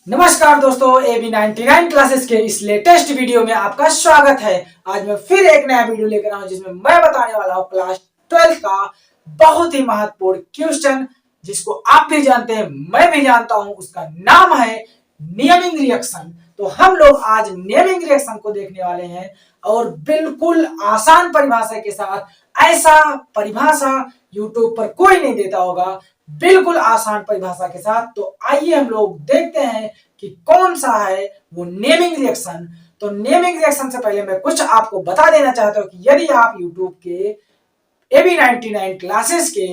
नमस्कार दोस्तों, AB99 classes के इस लेटेस्ट वीडियो में आपका स्वागत है। आज मैं फिर एक नया वीडियो लेकर आया हूं जिसमें मैं बताने वाला हूं क्लास 12 का बहुत ही महत्वपूर्ण क्वेश्चन, जिसको आप भी जानते हैं, मैं भी जानता हूं। उसका नाम है नेमिंग रिएक्शन। तो हम लोग आज नेमिंग रिएक्शन को देखने वाले हैं और बिल्कुल आसान परिभाषा के साथ। ऐसा परिभाषा यूट्यूब पर कोई नहीं देता होगा, बिल्कुल आसान परिभाषा के साथ। तो आइए हम लोग देखते हैं कि कौन सा है वो नेमिंग रिएक्शन। तो नेमिंग रिएक्शन से पहले मैं कुछ आपको बता देना चाहता हूं कि यदि आप यूट्यूब के AB99 क्लासेस के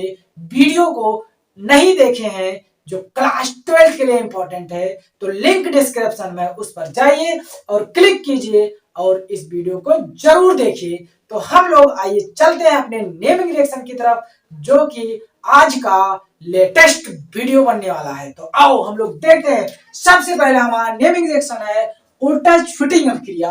वीडियो को नहीं देखे हैं जो क्लास 12 के लिए इंपॉर्टेंट है, तो लिंक डिस्क्रिप्शन में उस पर जाइए और क्लिक कीजिए और इस वीडियो को जरूर देखिए। तो हम लोग आइए चलते हैं अपने नेमिंग रिएक्शन की तरफ, जो कि आज का लेटेस्ट वीडियो बनने वाला है। तो आओ हम लोग देखते हैं। सबसे पहले हमारा नेमिंग रिएक्शन है उल्टज फिटिंग अभिक्रिया।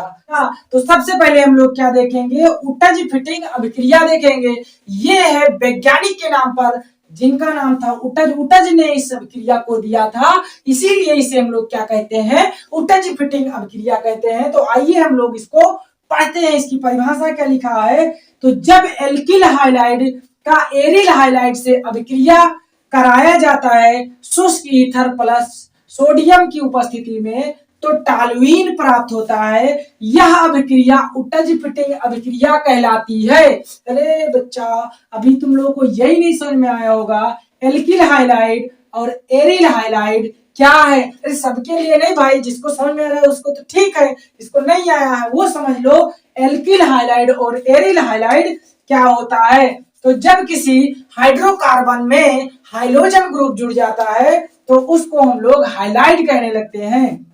तो सबसे पहले हम लोग क्या देखेंगे, उल्टज फिटिंग अभिक्रिया देखेंगे। ये है वैज्ञानिक के नाम पर, जिनका नाम था उल्टज। उल्टज ने इस अभिक्रिया को दिया था, इसीलिए इसे हम लोग क्या कहते हैं, उल्टज फिटिंग अभिक्रिया कहते हैं। तो आइए हम लोग इसको पढ़ते हैं। इसकी परिभाषा क्या लिखा है, तो जब एल्किल हाइलाइड का एरिल हाइलाइड से अभिक्रिया कराया जाता है शुष्क ईथर प्लस सोडियम की उपस्थिति में, तो टॉलुइन प्राप्त होता है। यह अभिक्रिया उल्टज फिटिंग अभिक्रिया कहलाती है। अरे बच्चा, अभी तुम लोगों को यही नहीं समझ में आया होगा एल्किल हाइलाइड और एरिल हाइलाइड क्या है। अरे सबके लिए नहीं भाई, जिसको समझ में आ रहा है उसको तो ठीक है, जिसको नहीं आया है वो समझ लो। एल्किल हाइलाइड और एरिल हाइलाइड क्या होता है, तो जब किसी हाइड्रोकार्बन में हाइड्रोजन ग्रुप जुड़ जाता है तो उसको हम लोग हाइलाइड कहने लगते हैं।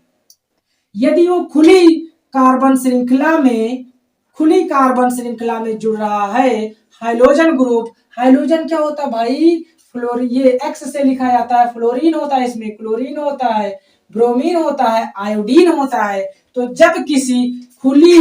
यदि वो खुली कार्बन श्रृंखला में जुड़ रहा है हाइड्रोजन ग्रुप। हाइड्रोजन क्या होता है भाई, फ्लोरीन। ये एक्स से लिखा जाता है, फ्लोरीन होता है, इसमें क्लोरीन होता है, ब्रोमीन होता है, आयोडीन होता है। तो जब किसी खुली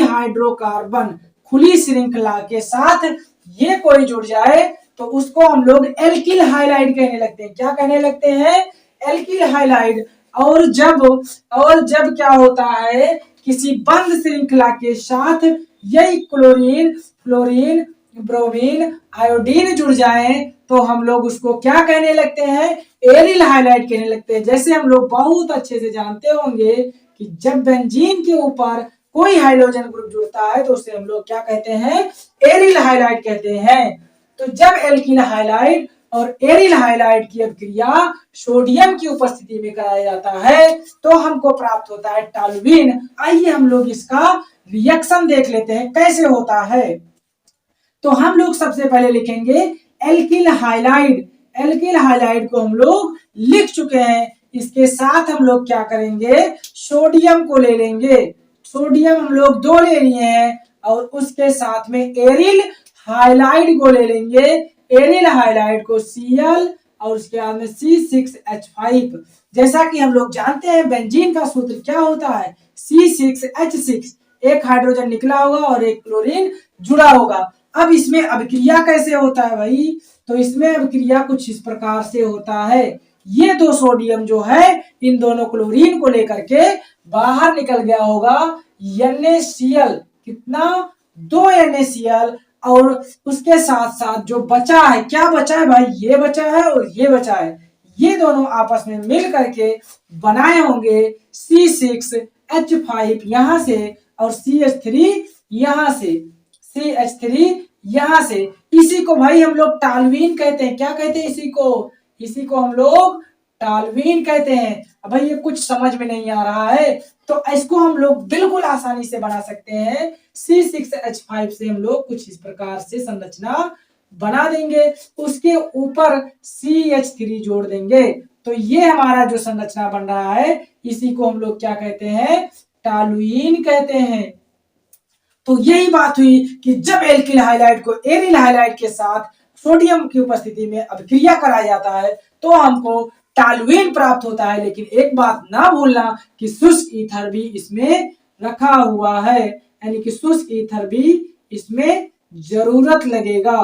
श्रृंखला के साथ ये कोई जुड़ जाए तो उसको हम लोग एल्किल हाइलाइड कहने लगते हैं। क्या कहने लगते हैं, एल्किल हाइलाइड। और जब क्या होता है, किसी बंद श्रृंखला के साथ यही क्लोरीन, फ्लोरीन, ब्रोमीन, आयोडीन जुड़ जाए तो हम लोग उसको क्या कहने लगते हैं, एरिल हाइलाइड कहने लगते हैं। जैसे हम लोग बहुत अच्छे से जानते होंगे कि जब बेंजीन के ऊपर कोई हाइड्रोजन ग्रुप जुड़ता है तो उसे हम लोग क्या कहते हैं, एरिल हाइलाइड कहते हैं। तो जब एल्किल हाइलाइड और एरिल हाइलाइड की अभिक्रिया सोडियम की उपस्थिति में कराया जाता है तो हमको प्राप्त होता है टॉलुइन। आइए हम लोग इसका रिएक्शन देख लेते हैं कैसे होता है। तो हम लोग सबसे पहले लिखेंगे एल्किल हाइलाइड। एल्किल हाइलाइड को हम लोग लिख चुके हैं। इसके साथ हम लोग क्या करेंगे, सोडियम को ले लेंगे। सोडियम हम लोग 2 ले लिए हैं और उसके साथ में एरिल हाइलाइड को ले लेंगे। एरिल हाइलाइड को Cl और उसके बाद में C6H5। जैसा कि हम लोग जानते हैं बेंजीन का सूत्र क्या होता है, C6H6। एक हाइड्रोजन निकला होगा और एक क्लोरीन जुड़ा होगा। अब इसमें अभिक्रिया कैसे होता है भाई, तो इसमें अभिक्रिया कुछ इस प्रकार से होता है। ये 2 सोडियम जो है इन दोनों क्लोरीन को लेकर के बाहर निकल गया होगा NaCl। कितना, 2 NaCl। और उसके साथ साथ जो बचा है, क्या बचा है भाई, ये बचा है और ये बचा है। ये दोनों आपस में मिल करके बनाए होंगे C6H5 यहां से और CH3 यहां से, CH3 यहां से। इसी को भाई हम लोग टॉलुइन कहते हैं। क्या कहते हैं इसी को हम लोग टॉलुइन कहते हैं। अब भाई ये कुछ समझ में नहीं आ रहा है तो इसको हम लोग बिल्कुल आसानी से बना सकते हैं। C6H5 से हम लोग कुछ इस प्रकार से संरचना बना देंगे, उसके ऊपर CH3 जोड़ देंगे। तो ये हमारा जो संरचना बन रहा है इसी को हम लोग क्या कहते हैं, टॉलुइन कहते हैं। तो यही बात हुई कि जब एल्किल हाइलाइड को एरिल हाइलाइड के साथ सोडियम की उपस्थिति में अभिक्रिया कराया जाता है तो हमको टॉलुइन प्राप्त होता है। लेकिन एक बात ना भूलना कि शुष्क ईथर भी इसमें रखा हुआ है, यानी कि शुष्क ईथर भी इसमें जरूरत लगेगा।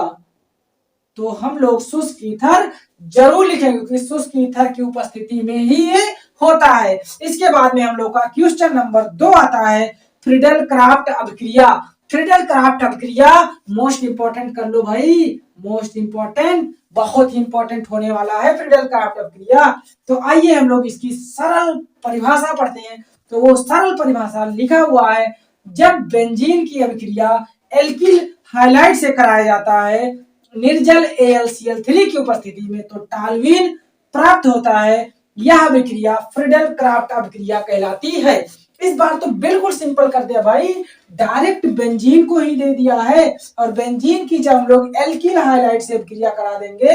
तो हम लोग शुष्क ईथर जरूर लिखेंगे, क्योंकि शुष्क ईथर की उपस्थिति में ही ये होता है। इसके बाद में हम लोग का क्वेश्चन नंबर 2 आता है, फ्रीडल क्राफ्ट अभिक्रिया। फ्रीडल क्राफ्ट अभिक्रिया मोस्ट इंपॉर्टेंट कर लो भाई, मोस्ट इंपॉर्टेंट, बहुत ही इंपॉर्टेंट होने वाला है फ्रीडल क्राफ्ट अभिक्रिया। तो आइए हम लोग इसकी सरल परिभाषा पढ़ते हैं। तो वो सरल परिभाषा लिखा हुआ है, जब बेंजीन की अभिक्रिया एल्किल हाइलाइड से कराया जाता है निर्जल AlCl3 की उपस्थिति में, तो टॉल्यूइन प्राप्त होता है। यह अभिक्रिया फ्रीडल क्राफ्ट अभिक्रिया कहलाती है। इस बार तो बिल्कुल सिंपल कर दिया भाई, डायरेक्ट बेंजीन को ही दे दिया है, और बेंजीन की जब हम लोग एल्किल हाइलाइड से अभिक्रिया करा देंगे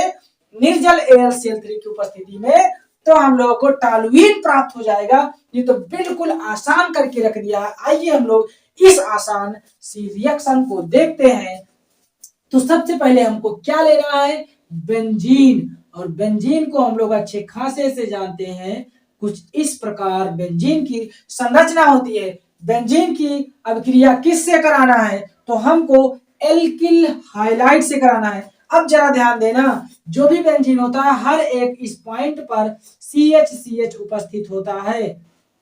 निर्जल AlCl3 की उपस्थिति में, तो हम लोगों को टॉल्यूइन प्राप्त हो जाएगा। ये तो बिल्कुल आसान करके रख दिया है। आइए हम लोग इस आसान सी रिएक्शन को देखते हैं। तो सबसे पहले हमको क्या लेना है, बेंजीन, और बेंजीन को हम लोग अच्छे खासे से जानते हैं। कुछ इस प्रकार बेंजीन की संरचना होती है। बेंजीन की अभिक्रिया किससे कराना है, तो हमको एल्किल हाइलाइड से कराना है। अब जरा ध्यान देना, जो भी बेंजीन होता है हर एक इस पॉइंट पर CH उपस्थित होता है।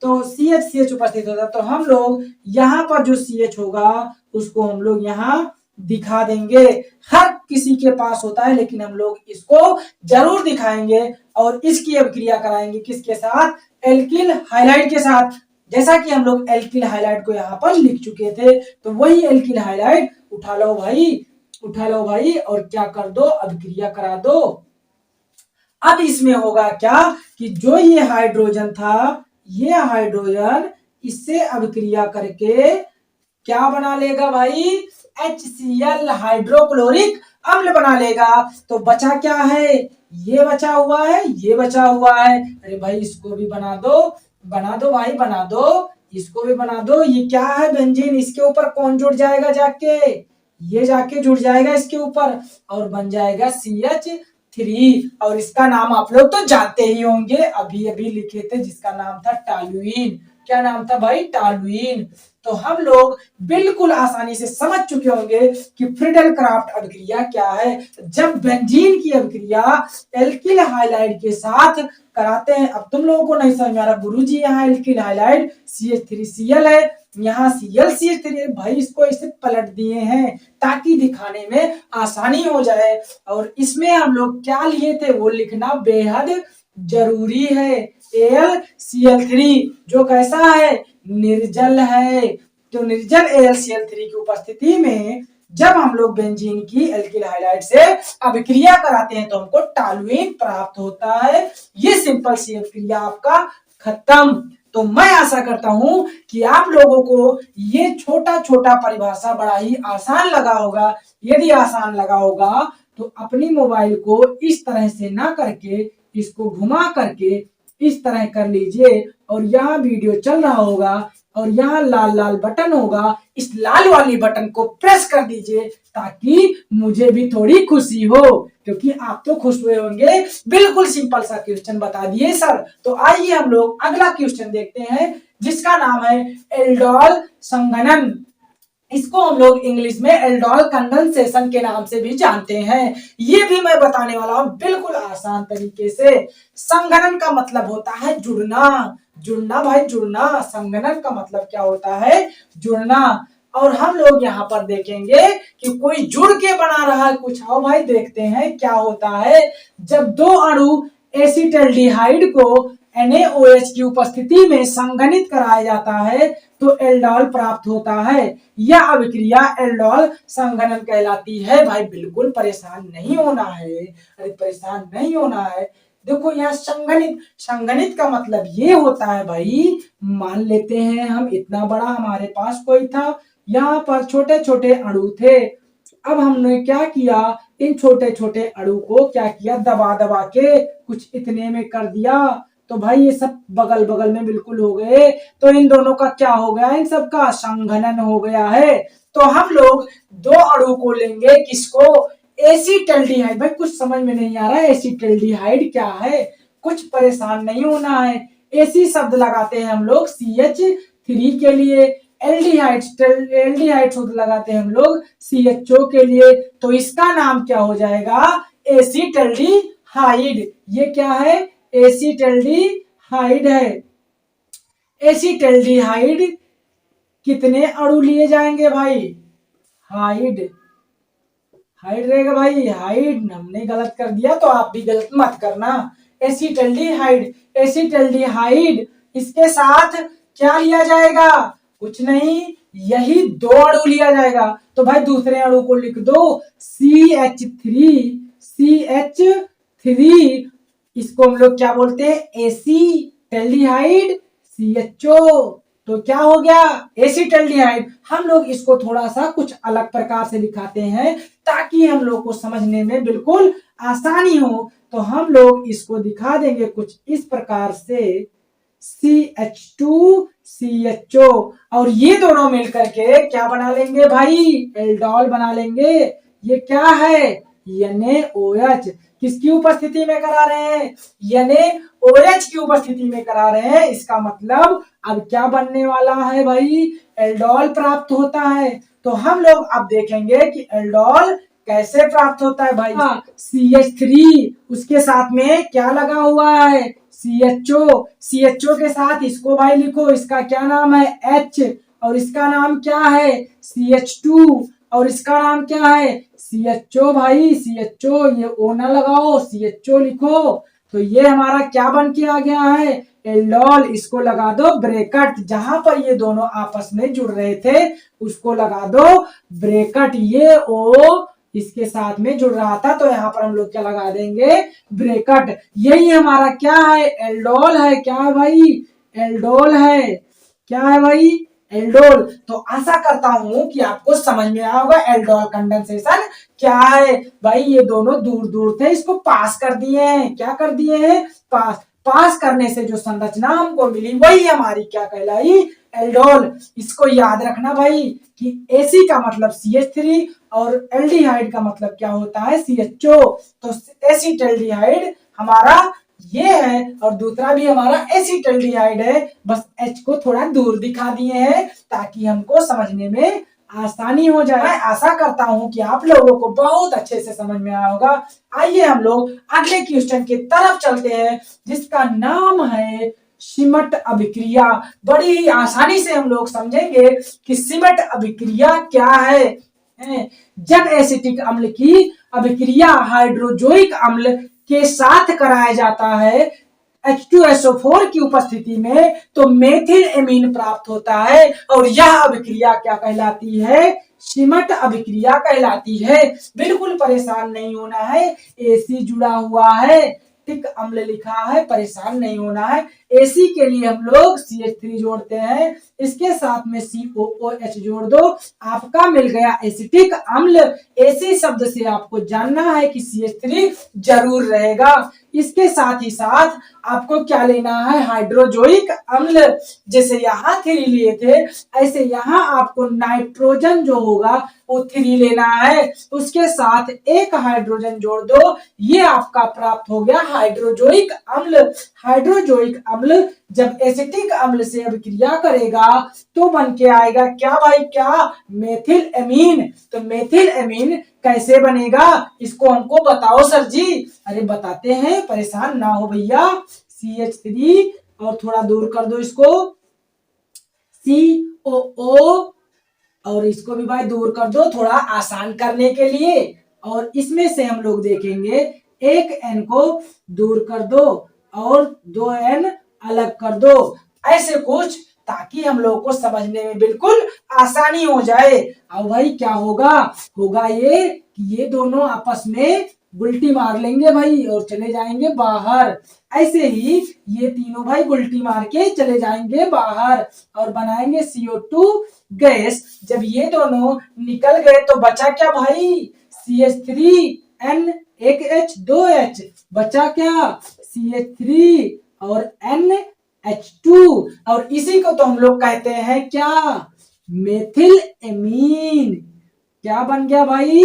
तो CH उपस्थित होता है, तो हम लोग यहाँ पर जो CH होगा उसको हम लोग यहाँ दिखा देंगे। हर किसी के पास होता है, लेकिन हम लोग इसको जरूर दिखाएंगे और इसकी अभिक्रिया कराएंगे किसके साथ, एल्किल हाइलाइड के साथ। जैसा कि हम लोग एल्किल हाइलाइड को यहाँ पर लिख चुके थे, तो वही एल्किल हाइलाइड उठा लो भाई, उठा लो भाई, और क्या कर दो, अभिक्रिया करा दो। अब इसमें होगा क्या कि जो ये हाइड्रोजन था, ये हाइड्रोजन इससे अभिक्रिया करके क्या बना लेगा भाई, HCl हाइड्रोक्लोरिक अम्ल बना लेगा। तो बचा क्या है, ये बचा हुआ है, ये बचा हुआ है। अरे भाई इसको भी बना दो, बना दो भाई, बना दो, इसको भी बना दो। ये क्या है बेंजीन, इसके ऊपर कौन जुड़ जाएगा जाके, ये जाके जुड़ जाएगा इसके ऊपर और बन जाएगा CH3। और इसका नाम आप लोग तो जानते ही होंगे, अभी अभी लिखे थे, जिसका नाम था टॉल्यूइन। क्या नाम था भाई, टॉल्यूइन। तो हम लोग बिल्कुल आसानी से समझ चुके होंगे कि फ्रीडल क्राफ्ट अभिक्रिया क्या है। जब बेंजीन की अभिक्रिया एल्किल हाइलाइड के साथ कराते हैं, अब तुम लोगों को नहीं समझ में आ रहा, गुरुजी यहाँ एल्किल हाइलाइड CH3Cl है, यहाँ ClCH3 है भाई, इसको इसे पलट दिए हैं ताकि दिखाने में आसानी हो जाए। और इसमें हम लोग क्या लिए थे वो लिखना बेहद जरूरी है। AlCl3 जो कैसा है, निर्जल है। तो निर्जल AlCl3 की उपस्थिति में जब हम लोग बेंजीन की एल्किल हाइलाइड से अभिक्रिया कराते हैं तो हमको टॉल्यूइन प्राप्त होता है। ये सिंपल सी अभिक्रिया आपका खत्म। तो मैं आशा करता हूं कि आप लोगों को ये छोटा छोटा परिभाषा बड़ा ही आसान लगा होगा। यदि आसान लगा होगा तो अपनी मोबाइल को इस तरह से ना करके इसको घुमा करके इस तरह कर लीजिए, और यहाँ वीडियो चल रहा होगा और यहाँ लाल लाल बटन होगा, इस लाल वाली बटन को प्रेस कर दीजिए ताकि मुझे भी थोड़ी खुशी हो, क्योंकि आप तो खुश हुए होंगे। बिल्कुल सिंपल सा क्वेश्चन बता दिए सर। तो आइए हम लोग अगला क्वेश्चन देखते हैं, जिसका नाम है एल्डोल संघनन। इसको हम लोग इंग्लिश में एल्डोल कंडेंसेशन के नाम से भी जानते हैं। ये भी मैं बताने वाला हूं बिल्कुल आसान तरीके से। संघनन का मतलब होता है जुड़ना, जुड़ना भाई, जुड़ना। संघनन का मतलब क्या होता है, जुड़ना। और हम लोग यहाँ पर देखेंगे कि कोई जुड़ के बना रहा है कुछ। आओ भाई देखते हैं क्या होता है। जब दो अणु एसिटल्डिहाइड को NaOH की उपस्थिति में संघनित कराया जाता है तो एल्डोल प्राप्त होता है। यह अभिक्रिया एल्डोल संघनन कहलाती है। भाई बिल्कुल परेशान नहीं होना है, अरे परेशान नहीं होना है। देखो यहाँ संघनित, संघनित का मतलब ये होता है भाई, मान लेते हैं हम इतना बड़ा हमारे पास कोई था, यहाँ पर छोटे छोटे अणु थे। अब हमने क्या किया, इन छोटे छोटे अणु को क्या किया, दबा दबा के कुछ इतने में कर दिया। तो भाई ये सब बगल बगल में बिल्कुल हो गए, तो इन दोनों का क्या हो गया, इन सब का संघनन हो गया है। तो हम लोग दो अणु को लेंगे, किसको, एसिटल्डिहाइड। भाई कुछ समझ में नहीं आ रहा है एसिटल्डिहाइड क्या है, कुछ परेशान नहीं होना है। एसी शब्द लगाते हैं हम लोग CH3 के लिए। एल्डिहाइड सूत्र लगाते हैं हम लोग CHO के लिए, तो इसका नाम क्या हो जाएगा, एसीटल्डिहाइड। ये क्या है, एसीटल्डिहाइड है। एसीटल्डिहाइड कितने अणु लिए जाएंगे भाई, हाइड हाइड रहेगा भाई, हाइड हमने गलत कर दिया तो आप भी गलत मत करना। एसीटल्डिहाइड, एसीटल्डिहाइड इसके साथ क्या लिया जाएगा, कुछ नहीं, यही दो अणु लिया जाएगा। तो भाई दूसरे अणु को लिख दो CH3, CH3, इसको हम लोग क्या बोलते हैं, एसीटल्डिहाइड CHO। तो क्या हो गया, एसीटल्डिहाइड। हम लोग इसको थोड़ा सा कुछ अलग प्रकार से दिखाते हैं ताकि हम लोग को समझने में बिल्कुल आसानी हो। तो हम लोग इसको दिखा देंगे कुछ इस प्रकार से, CH2 CHO, और ये दोनों मिलकर के क्या बना लेंगे भाई, एल्डोल बना लेंगे। ये क्या है, NaOH। किसकी उपस्थिति में करा रहे हैं, NaOH की उपस्थिति में करा रहे हैं। इसका मतलब अब क्या बनने वाला है भाई, एल्डोल प्राप्त होता है। तो हम लोग अब देखेंगे कि एल्डोल कैसे प्राप्त होता है भाई। CH3 उसके साथ में क्या लगा हुआ है, CHO के साथ इसको भाई लिखो, इसका क्या नाम है, H, और इसका नाम क्या है, CH2, और इसका नाम क्या है, CHO भाई, CHO। ये O ना लगाओ, CHO लिखो। तो ये हमारा क्या बन के आ गया है, एल्डोल। इसको लगा दो ब्रैकेट, जहां पर ये दोनों आपस में जुड़ रहे थे उसको लगा दो ब्रैकेट। ये O इसके साथ में जुड़ रहा था, तो यहाँ पर हम लोग क्या लगा देंगे, ब्रैकेट। यही हमारा क्या है, एल्डोल है। क्या है भाई, एल्डोल है। क्या है भाई, एल्डोल। तो आशा करता हूं कि आपको समझ में आया होगा एल्डोल कंडेंसेशन क्या है। भाई ये दोनों दूर दूर थे, इसको पास कर दिए हैं। क्या कर दिए हैं, पास करने से जो संरचना हमको मिली वही हमारी क्या कहलाई, एल्डोल। इसको याद रखना भाई कि एसी का मतलब CH3 और एल्डिहाइड का मतलब क्या होता है, CHO। तो एसीटल्डिहाइड हमारा ये है और दूसरा भी हमारा एसीटल्डिहाइड है। बस H को थोड़ा दूर दिखा दिए हैं ताकि हमको समझने में आसानी हो जाए। मैं आशा करता हूं कि आप लोगों को बहुत अच्छे से समझ में आया होगा। आइए हम लोग अगले क्वेश्चन की तरफ चलते हैं जिसका नाम है सिमट अभिक्रिया। बड़ी ही आसानी से हम लोग समझेंगे कि सिमट अभिक्रिया क्या है। जब एसिटिक अम्ल की अभिक्रिया हाइड्रोजोइक अम्ल के साथ कराया जाता है H2SO4 की उपस्थिति में, तो मेथिल एमीन प्राप्त होता है और यह अभिक्रिया क्या कहलाती है, सिमट अभिक्रिया कहलाती है। बिल्कुल परेशान नहीं होना है, एसी जुड़ा हुआ है, टिक अम्ल लिखा है, परेशान नहीं होना है। एसी के लिए हम लोग CH3 जोड़ते हैं, इसके साथ में COOH जोड़ दो, आपका मिल गया एसिटिक अम्ल। एसी शब्द से आपको जानना है कि CH3 जरूर रहेगा। इसके साथ ही साथ आपको क्या लेना है, हाइड्रोजोइक अम्ल। जैसे यहाँ 3 लिए थे ऐसे यहाँ आपको नाइट्रोजन जो होगा वो 3 लेना है, उसके साथ एक हाइड्रोजन जोड़ दो, ये आपका प्राप्त हो गया हाइड्रोजोइक अम्ल। हाइड्रोजोइक अम्ल जब एसिटिक अम्ल से अभिक्रिया करेगा तो बन के आएगा क्या भाई, क्या, मेथिल एमीन। तो मेथिल एमीन कैसे बनेगा, इसको हमको बताओ सर जी। अरे बताते हैं, परेशान ना हो भैया। CH3 और थोड़ा दूर कर दो इसको, COO, और इसको भी भाई दूर कर दो थोड़ा आसान करने के लिए। और इसमें से हम लोग देखेंगे एक N को दूर कर दो और 2 N अलग कर दो, ऐसे कुछ, ताकि हम लोग को समझने में बिल्कुल आसानी हो जाए। अब भाई क्या होगा, होगा ये कि ये दोनों आपस में गुल्टी मार लेंगे भाई और चले जाएंगे बाहर। ऐसे ही ये तीनों भाई गुल्टी मार के चले जाएंगे बाहर और बनाएंगे CO2 गैस। जब ये दोनों निकल गए तो बचा क्या भाई, CH3N, एक H, 2 H, बचा क्या, CH3 और NH2, और इसी को तो हम लोग कहते हैं क्या, मेथिल एमीन। क्या बन गया भाई,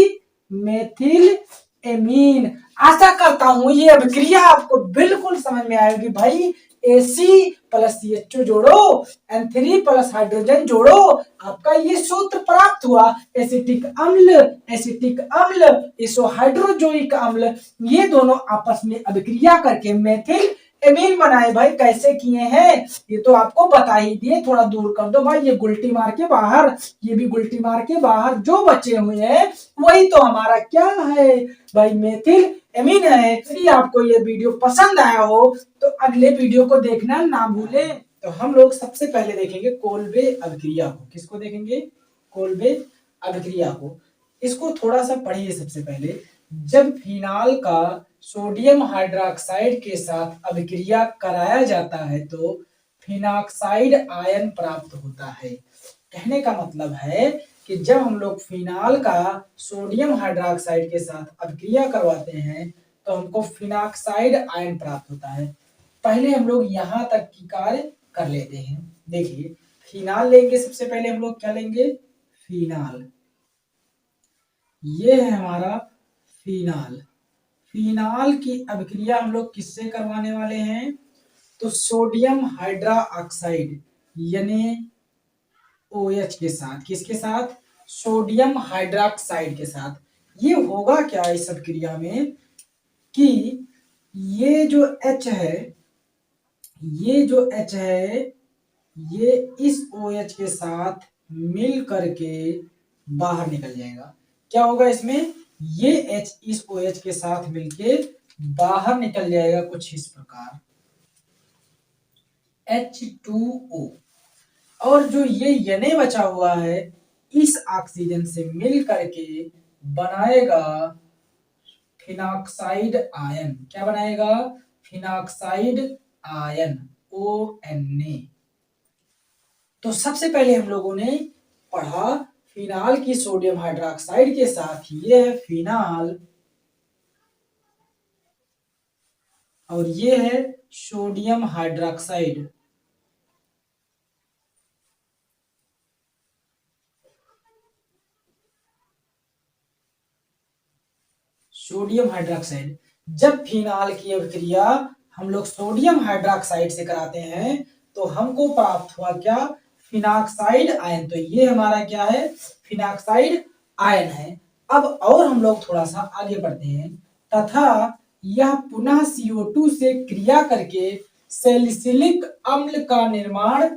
मेथिल एमीन। आशा करता हूं ये अभिक्रिया आपको बिल्कुल समझ में आएगी भाई। AC प्लस CH2 जोड़ो, N3 प्लस हाइड्रोजन जोड़ो, आपका ये सूत्र प्राप्त हुआ। एसिटिक अम्ल, एसिटिक अम्ल, इसोहाइड्रोजोइक अम्ल, ये दोनों आपस में अभिक्रिया करके मेथिल एमीन बनाए। भाई कैसे किए हैं ये तो आपको बता ही दिए, थोड़ा दूर कर दो भाई, ये गुलटी मार के बाहर, ये भी गुलटी मार के बाहर, जो बचे हुए हैं वही तो हमारा क्या है भाई, मेथिल एमीन है। यदि आपको ये वीडियो पसंद आया हो तो अगले वीडियो को देखना ना भूलें। तो हम लोग सबसे पहले देखेंगे कोल्बे अभिक्रिया को। किसको देखेंगे? कोल्बे अभिक्रिया को। इसको थोड़ा सा पढ़िए सबसे पहले। जब फिनाल का सोडियम हाइड्रोक्साइड के साथ अभिक्रिया कराया जाता है तो फिनाक्साइड आयन प्राप्त होता है। कहने का मतलब है कि जब हम लोग फिनाल का सोडियम हाइड्रोक्साइड के साथ अभिक्रिया करवाते हैं तो हमको फिनाक्साइड आयन प्राप्त होता है। पहले हम लोग यहां तक की कार्य कर लेते हैं। देखिए फिनाल लेंगे, सबसे पहले हम लोग क्या लेंगे? फिनाल। ये है हमारा फिनाल। फिनाल की अभिक्रिया हम लोग किससे करवाने वाले हैं? तो सोडियम हाइड्रोक्साइड यानी OH के साथ। किसके साथ? सोडियम हाइड्रोक्साइड के साथ। ये होगा क्या इस अभिक्रिया में कि ये जो H है, ये जो H है, ये इस OH के साथ मिल करके बाहर निकल जाएगा। क्या होगा इसमें? ये H इस OH के साथ मिलके बाहर निकल जाएगा कुछ इस प्रकार, H2O। और जो ये Na बचा हुआ है इस ऑक्सीजन से मिल करके बनाएगा फिनाक्साइड आयन। क्या बनाएगा? Phenoxide ion, ONA। तो सबसे पहले हम लोगों ने पढ़ा फिनाल की सोडियम हाइड्रोक्साइड के साथ, ये है फिनाल और ये है सोडियम हाइड्रोक्साइड। Sodium hydroxide. जब फिनाल की अभिक्रिया हम लोग सोडियम हाइड्रोक्साइड से कराते हैं तो हमको प्राप्त हुआ क्या? Phenoxide ion. तो ये हमारा क्या है? फिनाक्साइड आयन है। अब और हम लोग थोड़ा सा आगे बढ़ते हैं। तथा यह पुनः CO2 से क्रिया करके सैलिसिलिक अम्ल का निर्माण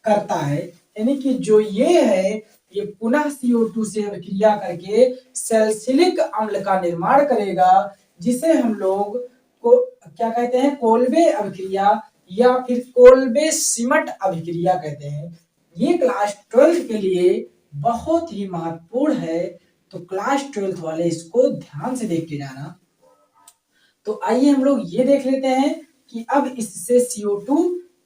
करता है। यानी कि जो ये है ये पुनः CO2 से अभिक्रिया करके सैलिसिलिक अम्ल का निर्माण करेगा, जिसे हम लोग को क्या कहते हैं? कोल्बे अभिक्रिया या फिर कोल्बे सिमट अभिक्रिया कहते हैं। ये क्लास 12 के लिए बहुत ही महत्वपूर्ण है, तो क्लास 12 वाले इसको ध्यान से देख के जाना। तो आइए हम लोग ये देख लेते हैं कि अब इससे CO2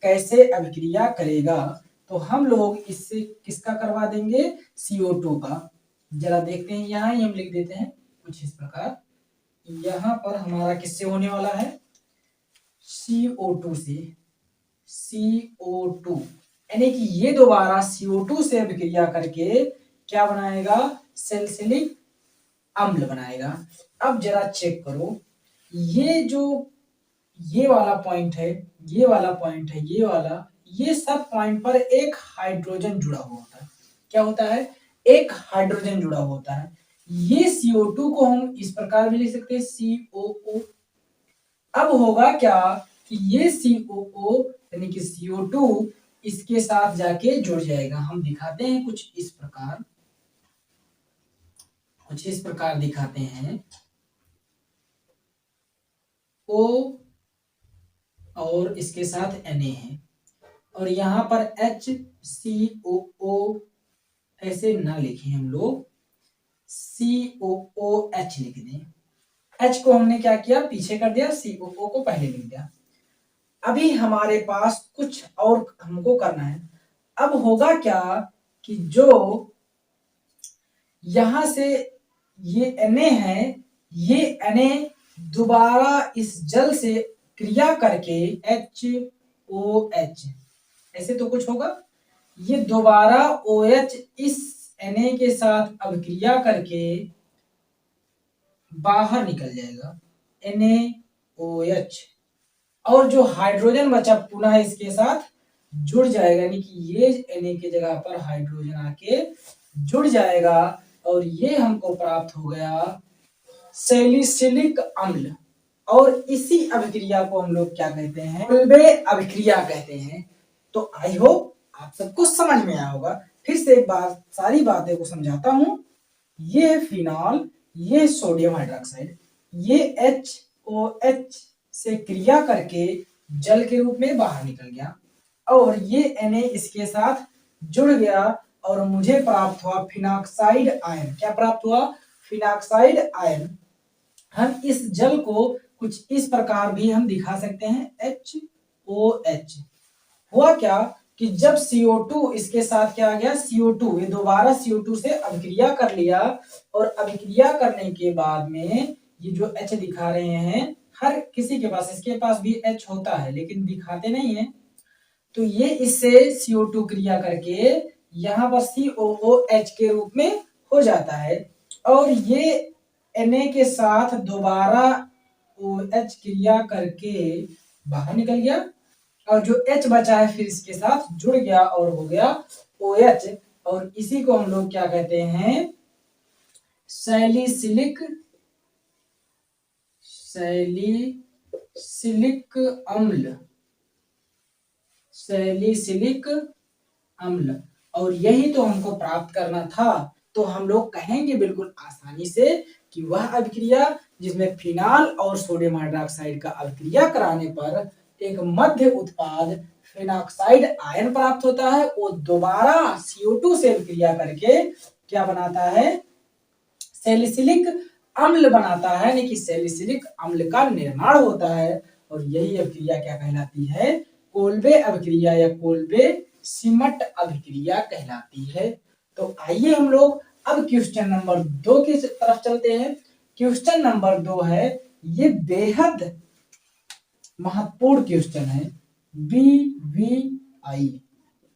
कैसे अभिक्रिया करेगा। तो हम लोग इससे किसका करवा देंगे? CO2 का। जरा देखते हैं, यहाँ ही हम लिख देते हैं कुछ इस प्रकार। यहाँ पर हमारा किससे होने वाला है? CO2 से। CO2 यानी कि ये दोबारा CO2 से अभिक्रिया करके क्या बनाएगा? सैलिसिलिक अम्ल बनाएगा। अब जरा चेक करो, ये जो ये वाला पॉइंट है, ये वाला पॉइंट है, ये वाला, ये सब पॉइंट पर एक हाइड्रोजन जुड़ा हुआ होता है। क्या होता है? एक हाइड्रोजन जुड़ा होता है। ये CO2 को हम इस प्रकार भी लिख सकते हैं, COO। अब होगा क्या कि ये COO यानी कि CO2 इसके साथ जाके जुड़ जाएगा। हम दिखाते हैं कुछ इस प्रकार, कुछ इस प्रकार दिखाते हैं। O और इसके साथ Na है और यहाँ पर HCOO ऐसे ना लिखें, हम लोग COOH लिख दें। H को हमने क्या किया? पीछे कर दिया, COO को पहले लिख दिया। अभी हमारे पास कुछ और हमको करना है। अब होगा क्या कि जो यहां से ये Na है, ये Na दोबारा इस जल से क्रिया करके HOH ऐसे तो कुछ होगा, ये दोबारा OH इस Na के साथ अभिक्रिया करके बाहर निकल जाएगा। NaOH, और जो हाइड्रोजन बचा पुनः इसके साथ जुड़ जाएगा, यानी कि ये Na की जगह पर हाइड्रोजन आके जुड़ जाएगा और ये हमको प्राप्त हो गया सैलिसिलिक अम्ल। और इसी अभिक्रिया को हम लोग क्या कहते हैं, कोल्बे अभिक्रिया कहते हैं। तो आई होप आप सबको समझ में आया होगा। फिर से एक बार सारी बातें को समझाता हूं। ये फिनॉल, ये सोडियम हाइड्रोक्साइड, ये HOH से क्रिया करके जल के रूप में बाहर निकल गया और ये Na इसके साथ जुड़ गया और मुझे प्राप्त हुआ फिनॉक्साइड आयन। क्या प्राप्त हुआ? Phenoxide ion. हम इस जल को कुछ इस प्रकार भी हम दिखा सकते हैं, HOH। हुआ क्या कि जब CO2 इसके साथ क्या आ गया, CO2, ये दोबारा CO2 से अभिक्रिया कर लिया और अभिक्रिया करने के बाद में ये जो H दिखा रहे हैं, हर किसी के पास, इसके पास भी H होता है लेकिन दिखाते नहीं है। तो ये इससे CO2 क्रिया करके यहाँ पर COOH के रूप में हो जाता है और ये Na के साथ दोबारा OH क्रिया करके बाहर निकल गया और जो H बचा है फिर इसके साथ जुड़ गया और हो गया OH। और इसी को हम लोग क्या कहते हैं, सैलिसिलिक अम्ल। सैलिसिलिक अम्ल। और यही तो हमको प्राप्त करना था। तो हम लोग कहेंगे बिल्कुल आसानी से कि वह अभिक्रिया जिसमें फिनॉल और सोडियम हाइड्रोक्साइड का अभिक्रिया कराने पर एक मध्य उत्पाद फिनॉक्साइड आयन प्राप्त होता है, वो दोबारा CO2 से अभिक्रिया करके क्या बनाता है, सैलिसिलिक अम्ल बनाता है, यानी कि सैलिसिलिक अम्ल का निर्माण होता है। और यही अभिक्रिया क्या कहलाती है, कोल्बे अभिक्रिया या कोल्बे सिमट अभिक्रिया कहलाती है। तो आइए हम लोग अब क्वेश्चन नंबर 2 की तरफ चलते हैं। क्वेश्चन नंबर 2 है, ये बेहद महत्वपूर्ण क्वेश्चन है, BVI।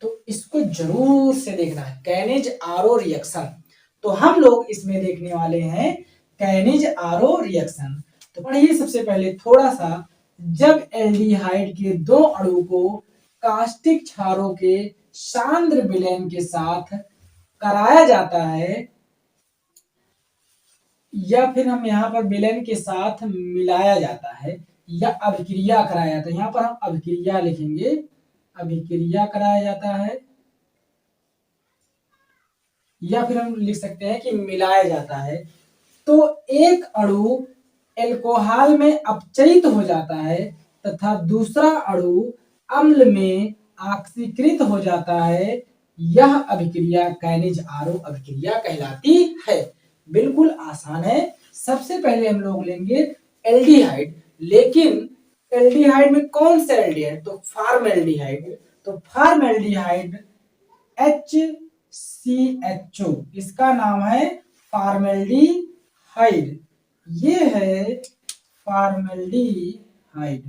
तो इसको जरूर से देखना है, कैनेज आरओ रिएक्शन। तो हम लोग इसमें देखने वाले हैं कैनेज आरओ रिएक्शन। तो पढ़िए सबसे पहले थोड़ा सा, जब एल्डिहाइड के दो अणु को कास्टिक क्षारों के सांद्र विलयन के साथ कराया जाता है, या फिर हम यहाँ पर विलयन के साथ मिलाया जाता है या अभिक्रिया कराया जाता है, यहाँ पर हम अभिक्रिया लिखेंगे, अभिक्रिया कराया जाता है, या फिर हम लिख सकते हैं कि मिलाया जाता है। तो एक अणु एल्कोहल में अपचयित हो जाता है तथा दूसरा अणु अम्ल में ऑक्सीकृत हो जाता है। यह अभिक्रिया कैनेज आरओ अभिक्रिया कहलाती है। बिल्कुल आसान है। सबसे पहले हम लोग लेंगे एल्डिहाइड, लेकिन एल्डिहाइड में कौन सा एल्डिहाइड, तो फॉर्मल्डिहाइड। तो फॉर्मल्डिहाइड HCHO, इसका नाम है फॉर्मल्डिहाइड। ये है फॉर्मल्डिहाइड।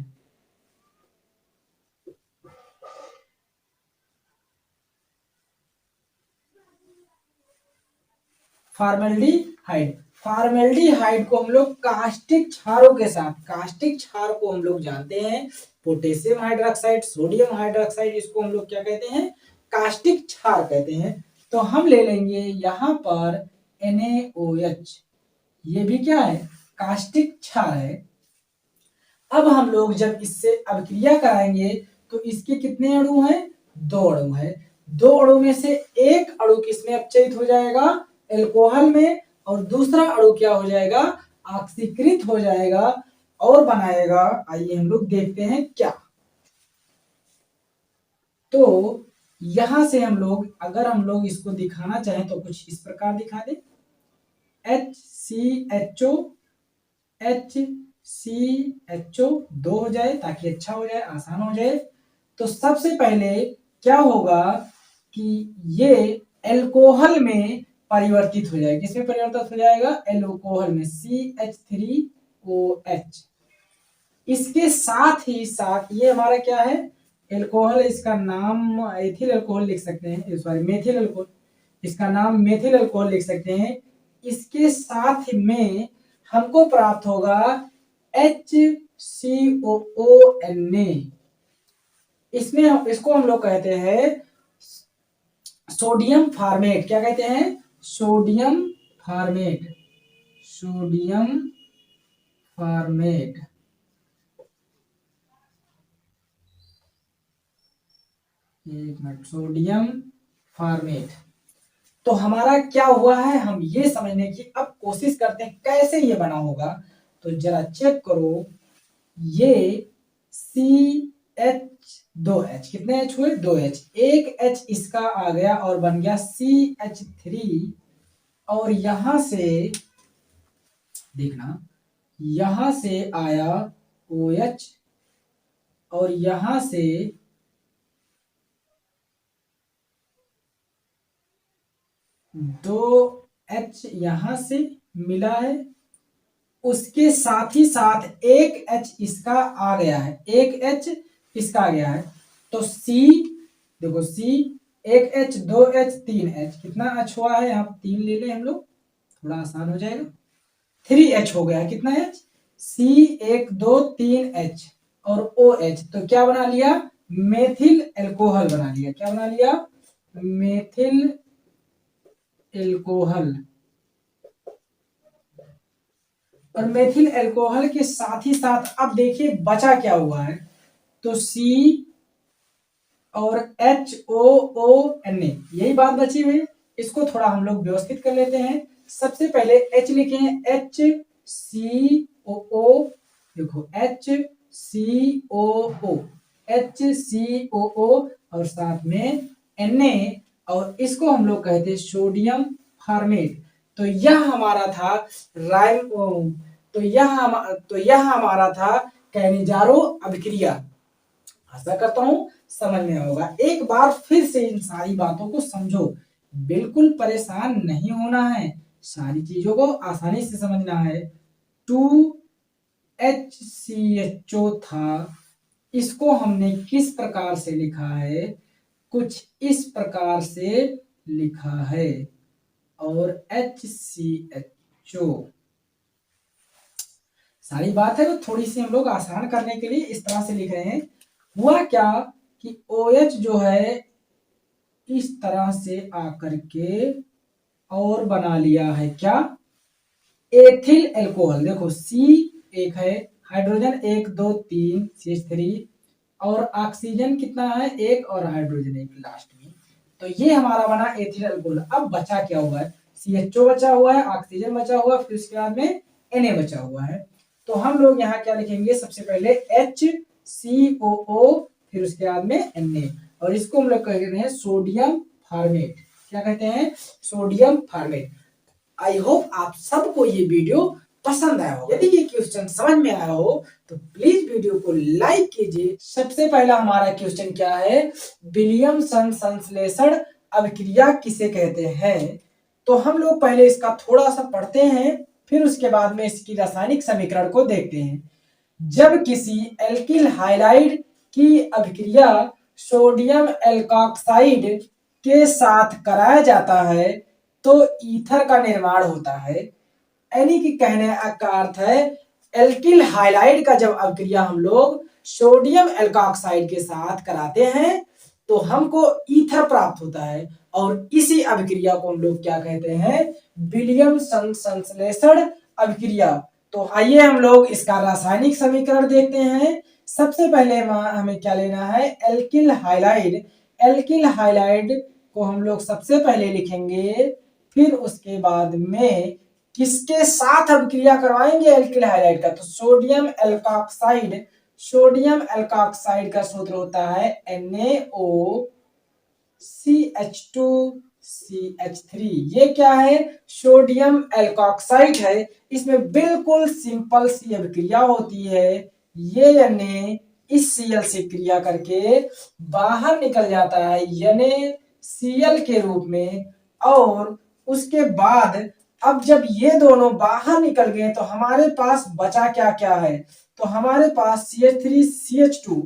फॉर्मल्डिहाइड, फॉर्मल्डिहाइड को हम लोग कास्टिक क्षारों के साथ, कास्टिक क्षार को हम लोग जानते हैं पोटेशियम हाइड्रोक्साइड, सोडियम हाइड्रोक्साइड, इसको हम लोग क्या कहते हैं, कास्टिक क्षार कहते हैं। तो हम ले लेंगे यहाँ पर NaOH, ये भी क्या है, कास्टिक क्षार है। अब हम लोग जब इससे अभिक्रिया कराएंगे तो इसके कितने अणु हैं, 2 अणु है। 2 अणु में से एक अणु किसमें अपचयित हो जाएगा, एल्कोहल में, और दूसरा अणु क्या हो जाएगा, ऑक्सीकृत हो जाएगा और बनाएगा, आइए हम लोग देखते हैं क्या। तो यहां से हम लोग, अगर हम लोग इसको दिखाना चाहें तो कुछ इस प्रकार दिखा दे, HCHO HCHO 2 हो जाए ताकि अच्छा हो जाए, आसान हो जाए। तो सबसे पहले क्या होगा कि ये एल्कोहल में परिवर्तित हो जाएगा, किसमें परिवर्तित हो जाएगा, एल्कोहल में, CH3OH। इसके साथ ही साथ ये हमारा क्या है, एल्कोहल, इसका नाम एथिल अल्कोहल लिख सकते हैं, सॉरी मेथिल अल्कोहल, इसका नाम मेथिल अल्कोहल लिख सकते हैं। इसके साथ में हमको प्राप्त होगा HCOONA, इसमें इसको हम लोग कहते हैं सोडियम फॉर्मेट। क्या कहते हैं? Sodium format. Sodium format. एक मिनट, सोडियम फॉर्मेट। तो हमारा क्या हुआ है, हम ये समझने की अब कोशिश करते हैं कैसे ये बना होगा। तो जरा चेक करो, ये CH, कितने H हुए? 2H। एक H इसका आ गया और बन गया CH3, और यहां से देखना, यहां से आया OH, और यहां से दो H यहां से मिला है, उसके साथ ही साथ एक H इसका आ गया है, एक H इसका आ गया है। तो C, देखो C, एक H, दो H, तीन H, कितना H हुआ है? यहाँ 3 ले लें हम लोग, थोड़ा आसान हो जाएगा। 3H हो गया। कितना H? C, 1 2 3 H और OH, तो क्या बना लिया? मेथिल एल्कोहल बना लिया। क्या बना लिया? Methyl alcohol. और मेथिल एल्कोहल के साथ ही साथ अब देखिए बचा क्या हुआ है। तो C और HOONA, यही बात बची हुई। इसको थोड़ा हम लोग व्यवस्थित कर लेते हैं। सबसे पहले H लिखे हैं, HCOO, देखो HCOO, HCOO, और साथ में Na, और इसको हम लोग कहते हैं सोडियम फॉर्मेट। तो यह हमारा था तो यह हमारा था कैनिजारो अभिक्रिया। आशा करता हूं समझ में होगा। एक बार फिर से इन सारी बातों को समझो, बिल्कुल परेशान नहीं होना है, सारी चीजों को आसानी से समझना है। 2HCHO था, इसको हमने किस प्रकार से लिखा है? कुछ इस प्रकार से लिखा है। और HCHO, सारी बात है तो थोड़ी सी हम लोग आसान करने के लिए इस तरह से लिख रहे हैं। हुआ क्या कि OH जो है इस तरह से आकर के और बना लिया है क्या? Ethyl alcohol. देखो C एक है, हाइड्रोजन 1 2 3 CH3, और ऑक्सीजन कितना है? 1, और हाइड्रोजन 1 लास्ट में। तो ये हमारा बना एथिल एल्कोहल। अब बचा क्या हुआ है? CHO बचा हुआ है, ऑक्सीजन बचा हुआ है, फिर उसके बाद में Na बचा हुआ है। तो हम लोग यहाँ क्या लिखेंगे? सबसे पहले HCOO, फिर उसके बाद में Na, और इसको हम लोग कहते हैं सोडियम फॉर्मेट। क्या कहते हैं? Sodium format. आई होप आप सबको ये वीडियो पसंद आया हो। यदि ये क्वेश्चन समझ में आया हो तो प्लीज वीडियो को लाइक कीजिए। सबसे पहला हमारा क्वेश्चन क्या है? विलियमसन संश्लेषण अभिक्रिया किसे कहते हैं? तो हम लोग पहले इसका थोड़ा सा पढ़ते हैं, फिर उसके बाद में इसकी रासायनिक समीकरण को देखते हैं। जब किसी एल्किल हाइलाइड की अभिक्रिया सोडियम एल्कोक्साइड के साथ कराया जाता है तो ईथर का निर्माण होता है। यानी कि कहने का अर्थ है, एल्किल हाइलाइड का जब अभिक्रिया हम लोग सोडियम एल्कोक्साइड के साथ कराते हैं तो हमको ईथर प्राप्त होता है, और इसी अभिक्रिया को हम लोग क्या कहते हैं? विलियमसन संश्लेषण अभिक्रिया। तो आइए हम लोग इसका रासायनिक समीकरण देखते हैं। सबसे पहले हमें क्या लेना है? Alkyl halide. एल्किल हाइलाइड को हम लोग सबसे पहले लिखेंगे, फिर उसके बाद में किसके साथ अभिक्रिया करवाएंगे एल्किल हाइलाइड का? तो सोडियम एल्कोक्साइड। सोडियम एल्कोक्साइड का सूत्र होता है NaOCH2CH3। ये क्या है? सोडियम एल्कोक्साइड है। इसमें बिल्कुल सिंपल सी अभिक्रिया होती है। ये Na इस Cl से क्रिया करके बाहर निकल जाता है NaCl के रूप में, और उसके बाद अब जब ये दोनों बाहर निकल गए तो हमारे पास बचा क्या क्या है? तो हमारे पास CH3CH2,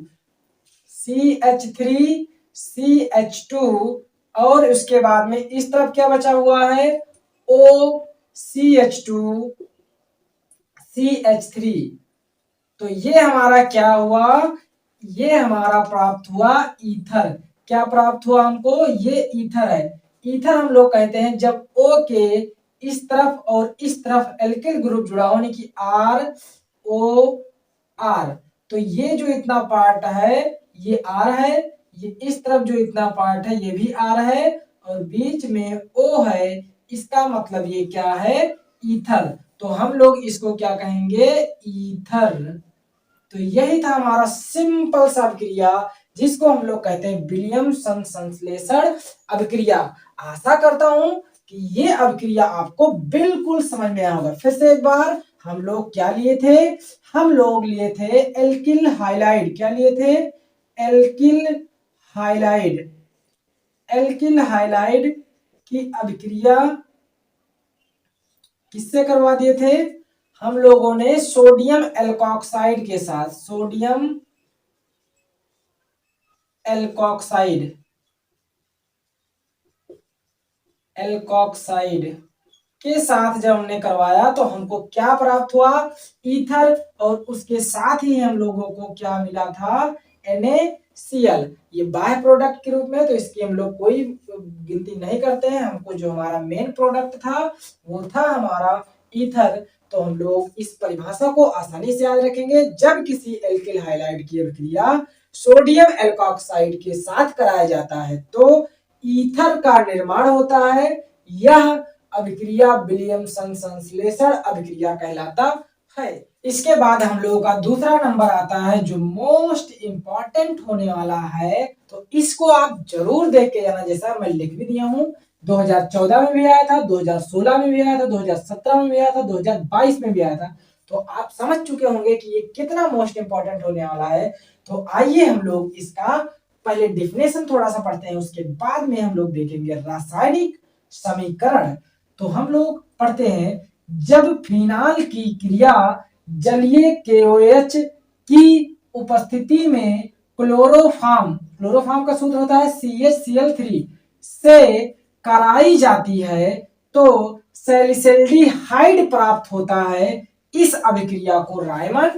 CH3CH2, और उसके बाद में इस तरफ क्या बचा हुआ है? OCH2CH3, तो ये हमारा क्या हुआ, ये हमारा प्राप्त हुआ ईथर। क्या प्राप्त हुआ हमको, ये ईथर है। ईथर हम लोग कहते हैं जब O के इस तरफ और इस तरफ एल्किल ग्रुप जुड़ा होने की R O R, तो ये जो इतना पार्ट है ये R है, ये इस तरफ जो इतना पार्ट है ये भी R है, और बीच में O है, इसका मतलब ये क्या है, ईथर। तो हम लोग इसको क्या कहेंगे, ईथर। तो यही था हमारा सिंपल सा अभिक्रिया जिसको हम लोग कहते हैं विलियमसन संश्लेषण अभिक्रिया। आशा करता हूं कि ये अभिक्रिया आपको बिल्कुल समझ में आया होगा। फिर से एक बार, हम लोग क्या लिए थे, हम लोग लिए थे एल्किल हाइलाइड। क्या लिए थे, एल्किल हाइलाइड। एल्किल हाइलाइड की अभिक्रिया किससे करवा दिए थे, हम लोगों ने सोडियम एल्कोक्साइड के साथ, सोडियम एल्कोक्साइड, एल्कोक्साइड के साथ जब हमने करवाया तो हमको क्या प्राप्त हुआ, ईथर, और उसके साथ ही हम लोगों को क्या मिला था, NaCl। ये बाह्य प्रोडक्ट के रूप में, तो इसकी हम लोग कोई गिनती नहीं करते हैं। हमको जो हमारा मेन प्रोडक्ट था वो था हमारा ईथर। तो हम लोग इस परिभाषा को आसानी से याद रखेंगे, जब किसी एल्किल हाइलाइड की अभिक्रिया सोडियम एल्कोक्साइड के साथ कराया जाता है तो ईथर का निर्माण होता है। यह अभिक्रिया विलियमसन संश्लेषण अभिक्रिया कहलाता है। इसके बाद हम लोगों का दूसरा नंबर आता है जो मोस्ट इंपॉर्टेंट होने वाला है, तो इसको आप जरूर देख के जाना। जैसा मैं लिख भी दिया हूं, 2014 में भी आया था, 2016 में भी आया था, 2017 में भी आया था, 2022 में भी आया था। तो आप समझ चुके होंगे कि ये कितना मोस्ट इंपॉर्टेंट होने वाला है। तो आइए हम लोग इसका पहले डिफिनेशन थोड़ा सा पढ़ते हैं, उसके बाद में हम लोग देखेंगे रासायनिक समीकरण। तो हम लोग पढ़ते हैं, जब फिनाल की क्रिया जलीय KOH की उपस्थिति में क्लोरोफॉर्म, क्लोरोफॉर्म का सूत्र होता है CHCl3 से कराई जाती है तो सैलिसल्डिहाइड प्राप्त होता है। इस अभिक्रिया को रायमन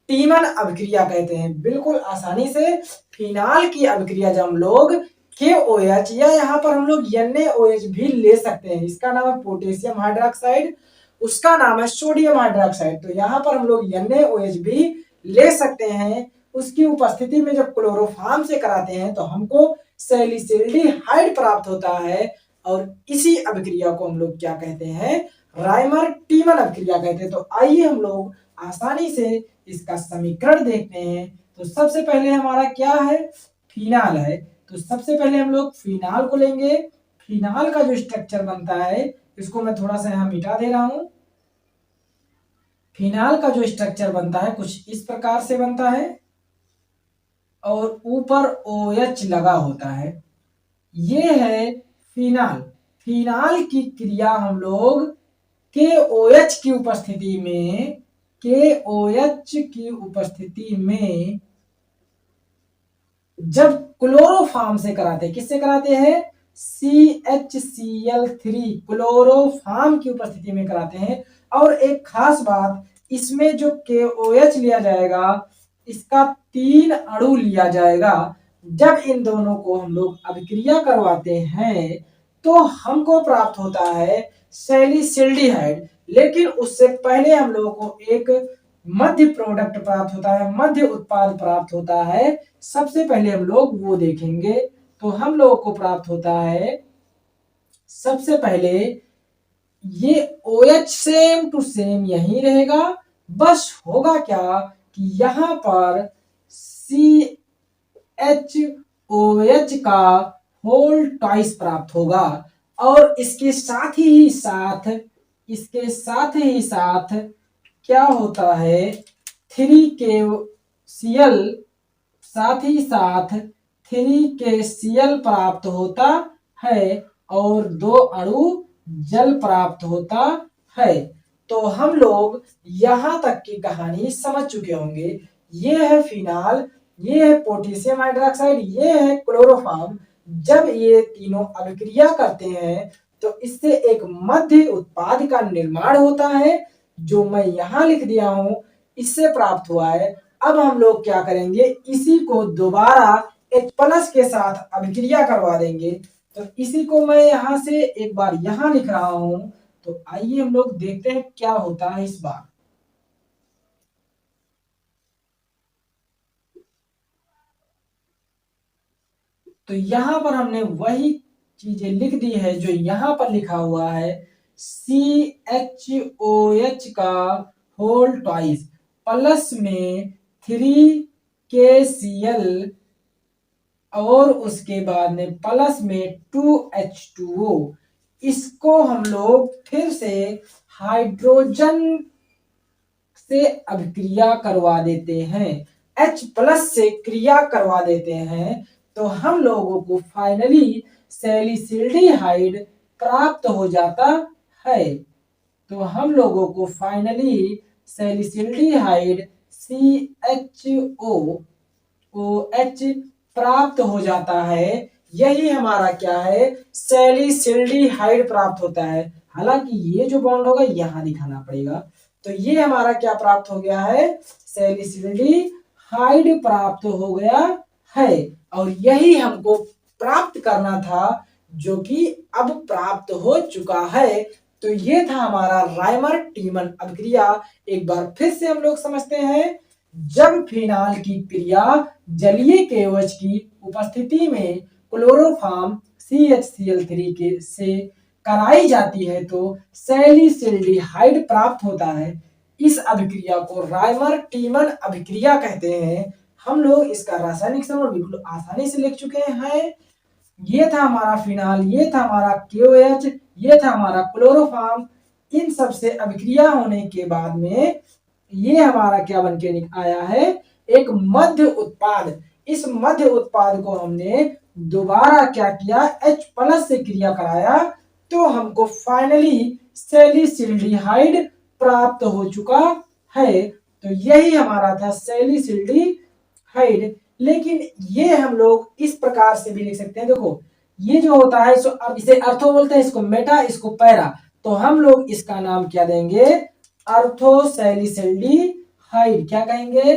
टीमन अभिक्रिया कहते हैं। बिल्कुल आसानी से फिनाल की अभिक्रिया जब हम लोग KOH या यहाँ पर हम लोग NaOH भी ले सकते हैं, इसका नाम है पोटेशियम हाइड्रोक्साइड, उसका नाम है सोडियम हाइड्रोक्साइड। तो यहाँ पर हम लोग NaOH भी ले सकते हैं। उसकी उपस्थिति में जब क्लोरोफॉर्म से कराते हैं तो हमको सैलिसल्डिहाइड प्राप्त होता है, और इसी अभिक्रिया को हम लोग क्या कहते हैं, रायमर टीमन अभिक्रिया कहते हैं। तो आइए हम लोग आसानी से इसका समीकरण देखते हैं। तो सबसे पहले हमारा क्या है, फिनाल है। तो सबसे पहले हम लोग फिनाल को लेंगे। फिनाल का जो स्ट्रक्चर बनता है, इसको मैं थोड़ा सा यहां मिटा दे रहा हूं। फिनाल का जो स्ट्रक्चर बनता है कुछ इस प्रकार से बनता है, और ऊपर OH लगा होता है। ये है फिनाल। फिनाल की क्रिया हम लोग KOH की उपस्थिति में, KOH की उपस्थिति में जब क्लोरोफॉर्म से कराते हैं, किससे कराते हैं, CHCl3 क्लोरोफॉर्म की उपस्थिति में कराते हैं। और एक खास बात, इसमें जो KOH लिया जाएगा, इसका 3 अणु लिया जाएगा। जब इन दोनों को हम लोग अभिक्रिया करवाते हैं तो हमको प्राप्त होता है सैलिसल्डिहाइड। लेकिन उससे पहले हम लोगों को एक मध्य प्रोडक्ट प्राप्त होता है, मध्य उत्पाद प्राप्त होता है। सबसे पहले हम लोग वो देखेंगे। तो हम लोगों को प्राप्त होता है सबसे पहले ये OH सेम टू सेम यही रहेगा, बस होगा क्या कि यहां पर CHOH का होल ट्वाइस प्राप्त होगा, और इसके साथ ही साथ, इसके साथ ही साथ क्या होता है, 3KCl, साथ ही साथ 3KCl प्राप्त होता है, और 2 अणु जल प्राप्त होता है। तो हम लोग यहां तक की कहानी समझ चुके होंगे। ये है फिनाल, ये है पोटेशियम हाइड्रोक्साइड, ये है क्लोरोफॉर्म। जब ये तीनों अभिक्रिया करते हैं तो इससे एक मध्य उत्पाद का निर्माण होता है, जो मैं यहां लिख दिया हूं इससे प्राप्त हुआ है। अब हम लोग क्या करेंगे, इसी को दोबारा H+ के साथ अभिक्रिया करवा देंगे। तो इसी को मैं यहाँ से एक बार यहाँ लिख रहा हूं। तो आइए हम लोग देखते हैं क्या होता है इस बार। तो यहां पर हमने वही चीजें लिख दी है जो यहां पर लिखा हुआ है, CHOH का होल ट्वाइस प्लस में 3KCl और उसके बाद में प्लस में 2H2O। इसको हम लोग फिर से हाइड्रोजन से अभिक्रिया करवा देते हैं, H+ से क्रिया करवा देते हैं। तो हम लोगों को फाइनली सैलिसिल्डिहाइड प्राप्त हो जाता है। तो हम लोगों को फाइनली सैलिसिल्डिहाइड CHOOH प्राप्त हो जाता है। यही हमारा क्या है, सैलिसिल्डिहाइड प्राप्त होता है। हालांकि ये जो बॉन्ड होगा यहां दिखाना पड़ेगा। तो ये हमारा क्या प्राप्त हो गया है, सैलिसिल्डिहाइड प्राप्त हो गया है। और यही हमको प्राप्त करना था, जो कि अब प्राप्त हो चुका है। तो ये था हमारा राइमर टीमन अभिक्रिया। एक बार फिर से हम लोग समझते हैं। जब फिनाल की क्रिया जलीय केवच की उपस्थिति में क्लोरोफॉर्म CHCl3 के से कराई जाती है तो सैलिसिल्डिहाइड प्राप्त होता है। इस अभिक्रिया को राइमर टीमन अभिक्रिया कहते हैं। हम लोग इसका रासायनिक समूह बिल्कुल आसानी से लिख चुके हैं। ये था हमारा फिनाल, ये था हमारा KOH, ये था हमारा क्लोरोफॉर्म। इन सब से अभिक्रिया होने के बाद में ये हमारा क्या बन के आया है, एक मध्य उत्पाद। इस मध्य उत्पाद को हमने दोबारा क्या किया, H+ से क्रिया कराया। तो हमको फाइनली सैलिसिल्डिहाइड प्राप्त हो चुका है। तो यही हमारा था सैलिसिल्डिहाइड। लेकिन ये हम लोग इस प्रकार से भी लिख सकते हैं। देखो ये जो होता है सो अब इसे अर्थो बोलते हैं, इसको मेटा, इसको पैरा। तो हम लोग इसका नाम क्या देंगे, अर्थोसैलिसिल्डिहाइड। क्या कहेंगे,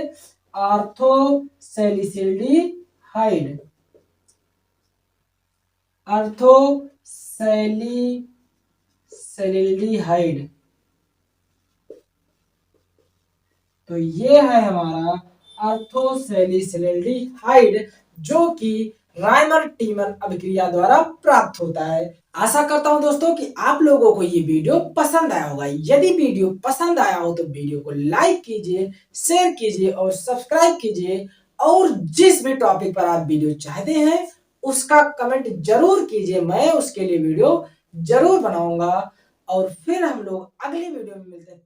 अर्थोसैलिसिल्डिहाइड। अर्थोसैलिसिल्डिहाइड। तो ये है हमारा अर्थोसैलिसिल्डिहाइड, जो कि राइमर टीमन अभिक्रिया द्वारा प्राप्त होता है। आशा करता हूं दोस्तों कि आप लोगों को ये वीडियो पसंद आया होगा। यदि वीडियो पसंद आया हो तो वीडियो को लाइक कीजिए, शेयर कीजिए और सब्सक्राइब कीजिए। और जिस भी टॉपिक पर आप वीडियो चाहते हैं उसका कमेंट जरूर कीजिए, मैं उसके लिए वीडियो जरूर बनाऊंगा। और फिर हम लोग अगली वीडियो में मिलते हैं।